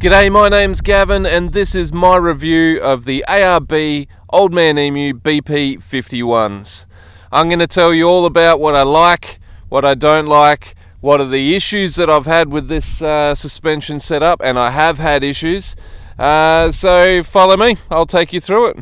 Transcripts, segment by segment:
G'day, my name's Gavin and this is my review of the ARB Old Man Emu BP51s. I'm going to tell you all about what I like, what I don't like, what are the issues that I've had with this suspension setup, and I have had issues. So follow me, I'll take you through it.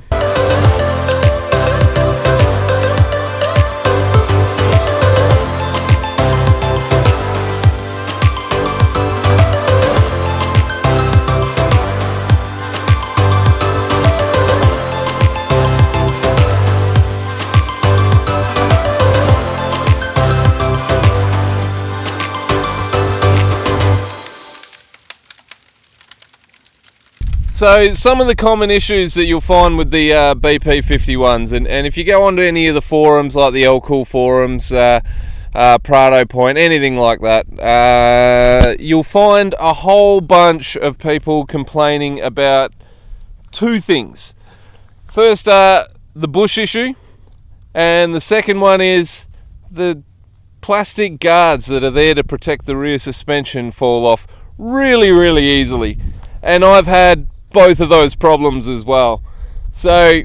So some of the common issues that you'll find with the BP51s, and if you go onto any of the forums like the L-Cool forums, Prado Point, anything like that, you'll find a whole bunch of people complaining about two things. First, the bush issue, and the second one is the plastic guards that are there to protect the rear suspension fall off really easily. And I've had both of those problems as well. So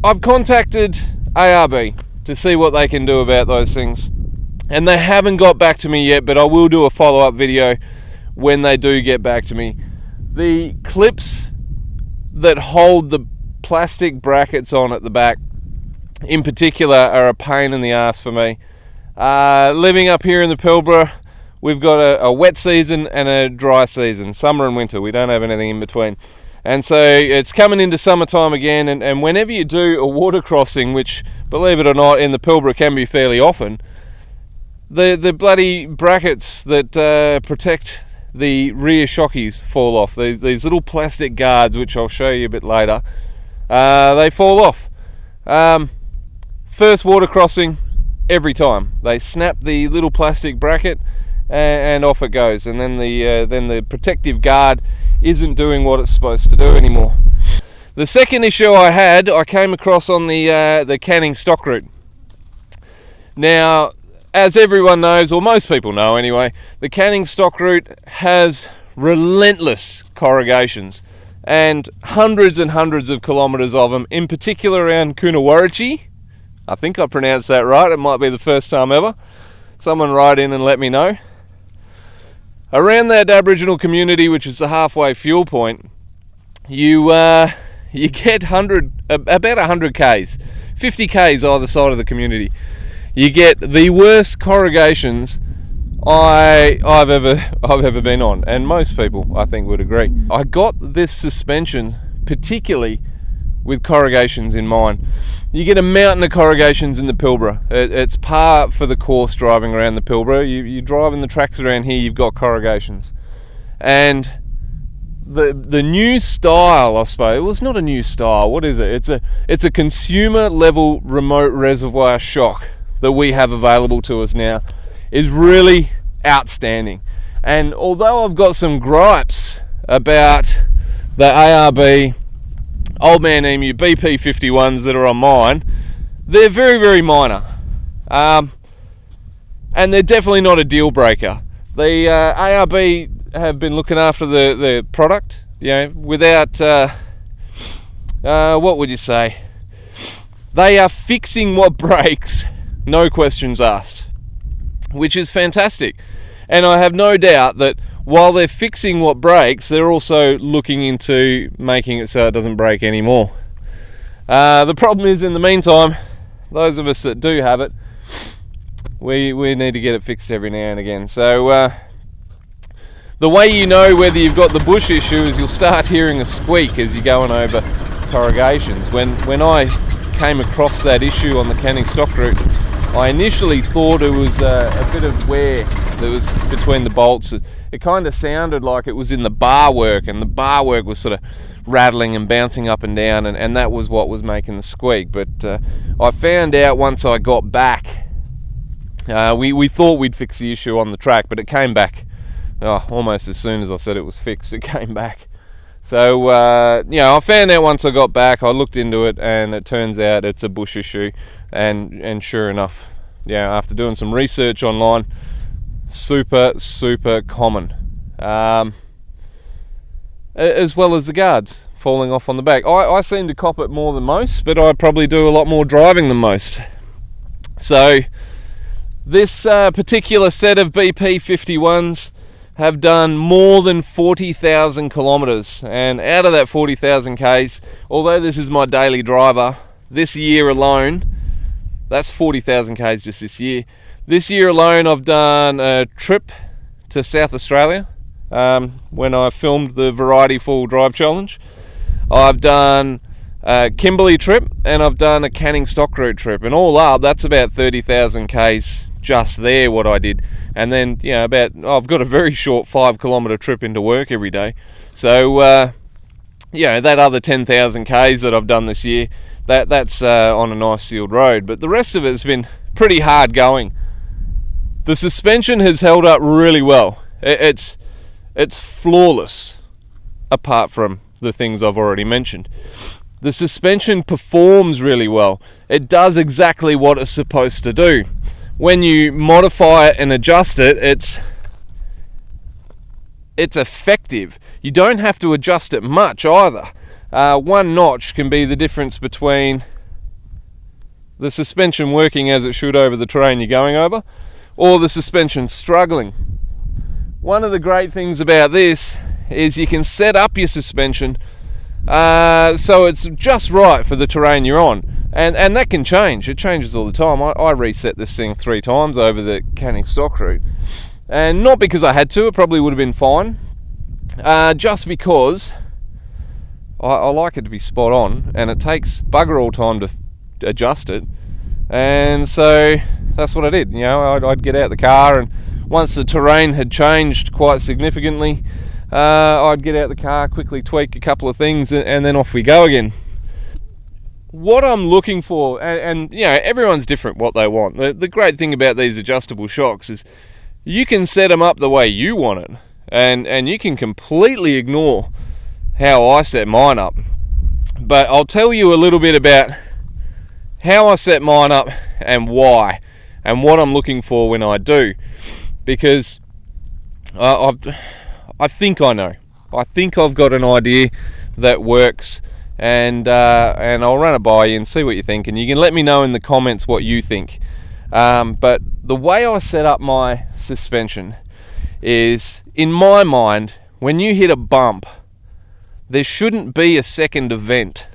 I've contacted ARB to see what they can do about those things, and they haven't got back to me yet, but I will do a follow-up video when they do get back to me. The clips that hold the plastic brackets on at the back in particular are a pain in the ass for me. Living up here in the Pilbara, we've got a wet season and a dry season, summer and winter. We don't have anything in between. And so it's coming into summertime again, and whenever you do a water crossing, which, believe it or not, in the Pilbara can be fairly often, the bloody brackets that protect the rear shockies fall off. These little plastic guards, which I'll show you a bit later, they fall off. First water crossing, every time. They snap the little plastic bracket, and off it goes, and then the protective guard isn't doing what it's supposed to do anymore. The second issue I came across on the Canning stock route. Now, as everyone knows, or most people know anyway, the Canning stock route has relentless corrugations, and hundreds and hundreds of kilometres of them, in particular around Coonawarra. I think I pronounced that right, it might be the first time ever. Someone write in and let me know. Around that Aboriginal community, which is the halfway fuel point, you get about 100 k's, 50 k's either side of the community. You get the worst corrugations I've ever been on, and most people I think would agree. I got this suspension particularly with corrugations in mind. You get a mountain of corrugations in the Pilbara. It's par for the course driving around the Pilbara. You drive in the tracks around here, you've got corrugations. And the new style, I suppose, well, it's not a new style, what is it? It's a consumer level remote reservoir shock that we have available to us now, is really outstanding. And although I've got some gripes about the ARB Old Man Emu BP51s that are on mine, they're very minor, and they're definitely not a deal breaker. The ARB have been looking after the product, without what would you say? They are fixing what breaks, no questions asked, which is fantastic. And I have no doubt that while they're fixing what breaks, they're also looking into making it so it doesn't break anymore. The problem is, in the meantime, those of us that do have it, we need to get it fixed every now and again. So the way you know whether you've got the bush issue is you'll start hearing a squeak as you're going over corrugations. When I came across that issue on the Canning stock route, I initially thought it was a bit of wear that was between the bolts. It kind of sounded like it was in the bar work, and the bar work was sort of rattling and bouncing up and down, and that was what was making the squeak. But I found out once I got back, we thought we'd fix the issue on the track, but it came back almost as soon as I said it was fixed. It came back. So I found out once I got back. I looked into it, and it turns out it's a bush issue. And sure enough, after doing some research online, super common. as well as the guards falling off on the back. I seem to cop it more than most, but I probably do a lot more driving than most. So this particular set of BP 51s have done more than 40,000 kilometres, and out of that 40,000 Ks, although this is my daily driver, this year alone, that's 40,000 Ks just this year. This year alone I've done a trip to South Australia when I filmed the Variety Full Drive Challenge. I've done a Kimberley trip, and I've done a Canning Stock Route trip, and all up that's about 30,000 Ks just there what I did. And then I've got a very short 5 kilometre trip into work every day. So that other 10,000 Ks that I've done this year, that's on a nice sealed road, but the rest of it has been pretty hard going. The suspension has held up really well. It's flawless, apart from the things I've already mentioned. The suspension performs really well. It does exactly what it's supposed to do. When you modify it and adjust it, it's effective. You don't have to adjust it much either. One notch can be the difference between the suspension working as it should over the terrain you're going over, or the suspension struggling. One of the great things about this is you can set up your suspension so it's just right for the terrain you're on, and that can change. It changes all the time. I reset this thing 3 times over the Canning Stock Route, and not because I had to. It probably would have been fine, just because I like it to be spot on, and it takes bugger all time to adjust it. And so that's what I did. I'd get out the car, and once the terrain had changed quite significantly, I'd get out the car, quickly tweak a couple of things, and then off we go again. What I'm looking for, and everyone's different what they want. The great thing about these adjustable shocks is you can set them up the way you want it, and you can completely ignore how I set mine up. But I'll tell you a little bit about how I set mine up and why, and what I'm looking for when I do, because I think I know. I think I've got an idea that works, and I'll run it by you and see what you think, and you can let me know in the comments what you think. But the way I set up my suspension is, in my mind, when you hit a bump, there shouldn't be a second event,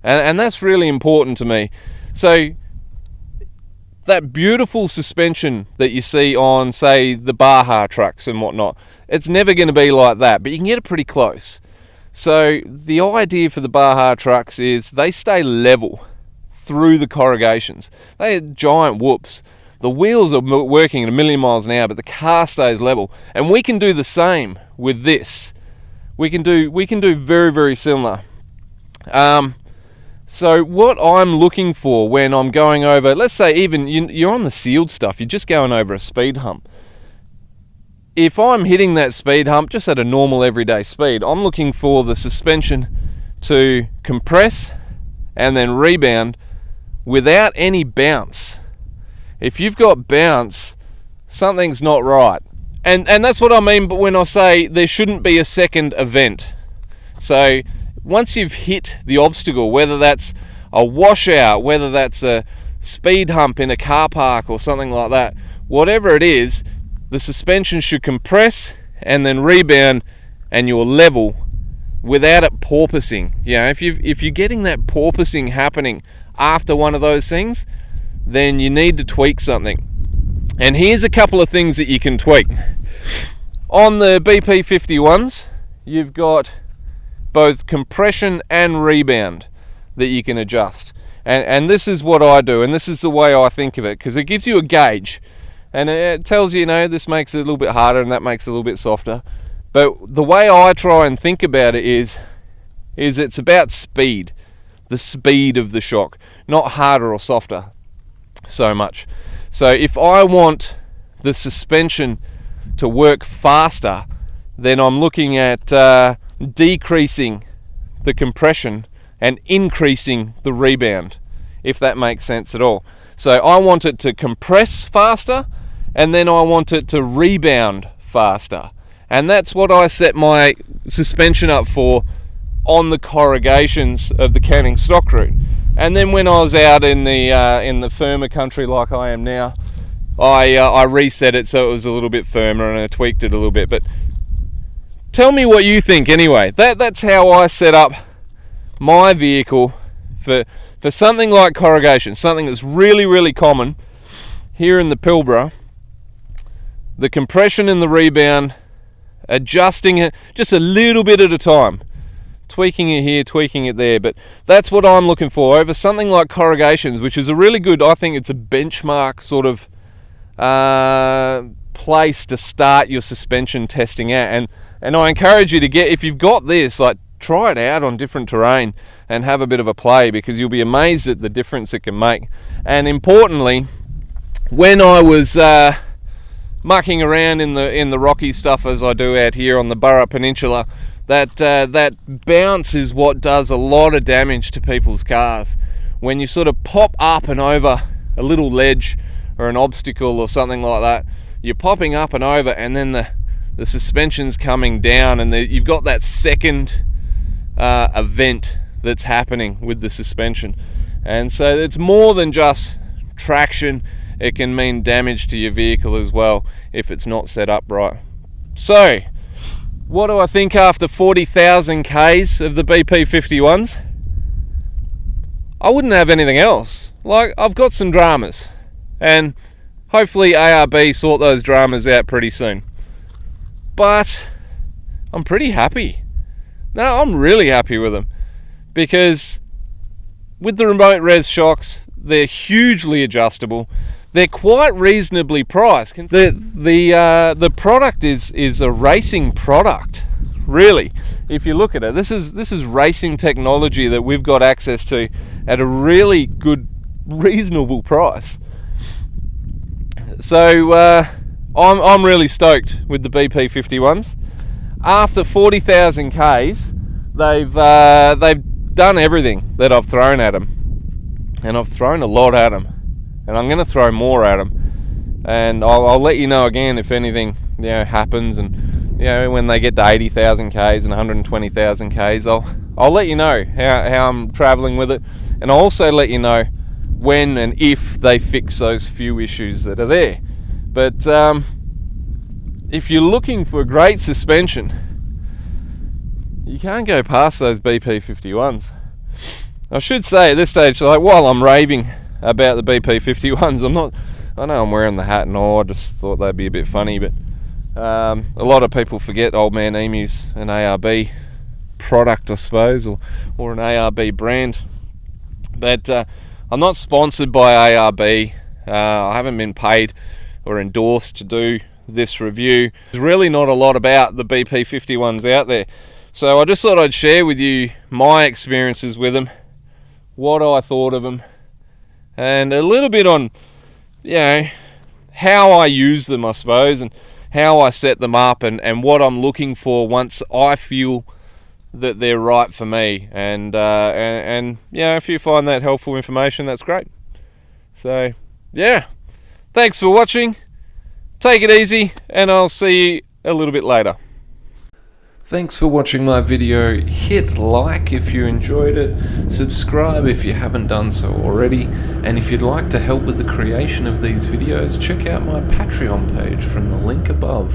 and that's really important to me. So that beautiful suspension that you see on, say, the Baja trucks and whatnot, it's never going to be like that, but you can get it pretty close. So the idea for the Baja trucks is they stay level through the corrugations. They are giant whoops. The wheels are working at 1,000,000 miles an hour, but the car stays level. And we can do the same with this. We can do very, very similar. So what I'm looking for when I'm going over, let's say even you're on the sealed stuff, you're just going over a speed hump. If I'm hitting that speed hump just at a normal everyday speed, I'm looking for the suspension to compress and then rebound without any bounce. If you've got bounce, something's not right. And that's what I mean when I say there shouldn't be a second event. So once you've hit the obstacle, whether that's a washout, whether that's a speed hump in a car park or something like that, whatever it is, the suspension should compress and then rebound, and you're level without it porpoising. If you're getting that porpoising happening after one of those things, then you need to tweak something. And here's a couple of things that you can tweak. On the BP 51s, you've got both compression and rebound that you can adjust. And this is what I do, and this is the way I think of it, because it gives you a gauge. And it tells you, this makes it a little bit harder and that makes it a little bit softer. But the way I try and think about it is it's about speed. The speed of the shock, not harder or softer so much. So if I want the suspension to work faster, then I'm looking at decreasing the compression and increasing the rebound, if that makes sense at all. So I want it to compress faster, and then I want it to rebound faster. and that's what I set my suspension up for on the corrugations of the Canning stock route. And then when I was out in the firmer country like I am now, I reset it so it was a little bit firmer, and I tweaked it a little bit. But tell me what you think anyway. That's how I set up my vehicle for something like corrugation, something that's really, really common here in the Pilbara. The compression and the rebound, adjusting it just a little bit at a time. Tweaking it here, tweaking it there, but that's what I'm looking for over something like corrugations, which is a really good, I think it's a benchmark sort of place to start your suspension testing at. And I encourage you to get, if you've got this, like, try it out on different terrain and have a bit of a play, because you'll be amazed at the difference it can make. And importantly, when I was mucking around in the rocky stuff as I do out here on the Burrup Peninsula, that bounce is what does a lot of damage to people's cars. When you sort of pop up and over a little ledge or an obstacle or something like that, you're popping up and over, and then the suspension's coming down, and you've got that second event that's happening with the suspension. And so it's more than just traction. It can mean damage to your vehicle as well if it's not set up right. So what do I think after 40,000 Ks of the BP51s? I wouldn't have anything else. Like, I've got some dramas, and hopefully ARB sort those dramas out pretty soon. But I'm pretty happy. No, I'm really happy with them, because with the remote res shocks, they're hugely adjustable. They're quite reasonably priced. The product is a racing product, really. If you look at it, this is racing technology that we've got access to at a really good, reasonable price. So I'm really stoked with the BP51s. After 40,000 Ks, they've done everything that I've thrown at them, and I've thrown a lot at them. And I'm going to throw more at them, and I'll let you know again if anything happens, and when they get to 80,000 Ks and 120,000 Ks, I'll let you know how I'm travelling with it, and I'll also let you know when and if they fix those few issues that are there. But if you're looking for a great suspension, you can't go past those BP51s. I should say at this stage, like, while I'm raving about the BP51s, I know I'm wearing the hat and all, I just thought they'd be a bit funny, but a lot of people forget Old Man Emu's an ARB product, I suppose, or an ARB brand. But I'm not sponsored by ARB. I haven't been paid or endorsed to do this review. There's really not a lot about the BP51s out there, so I just thought I'd share with you my experiences with them, what I thought of them, and a little bit on how I use them, I suppose, and how I set them up, and what I'm looking for once I feel that they're right for me. And if you find that helpful information, that's great. So thanks for watching. Take it easy, and I'll see you a little bit later. Thanks for watching my video. Hit like if you enjoyed it, subscribe if you haven't done so already, and if you'd like to help with the creation of these videos, check out my Patreon page from the link above.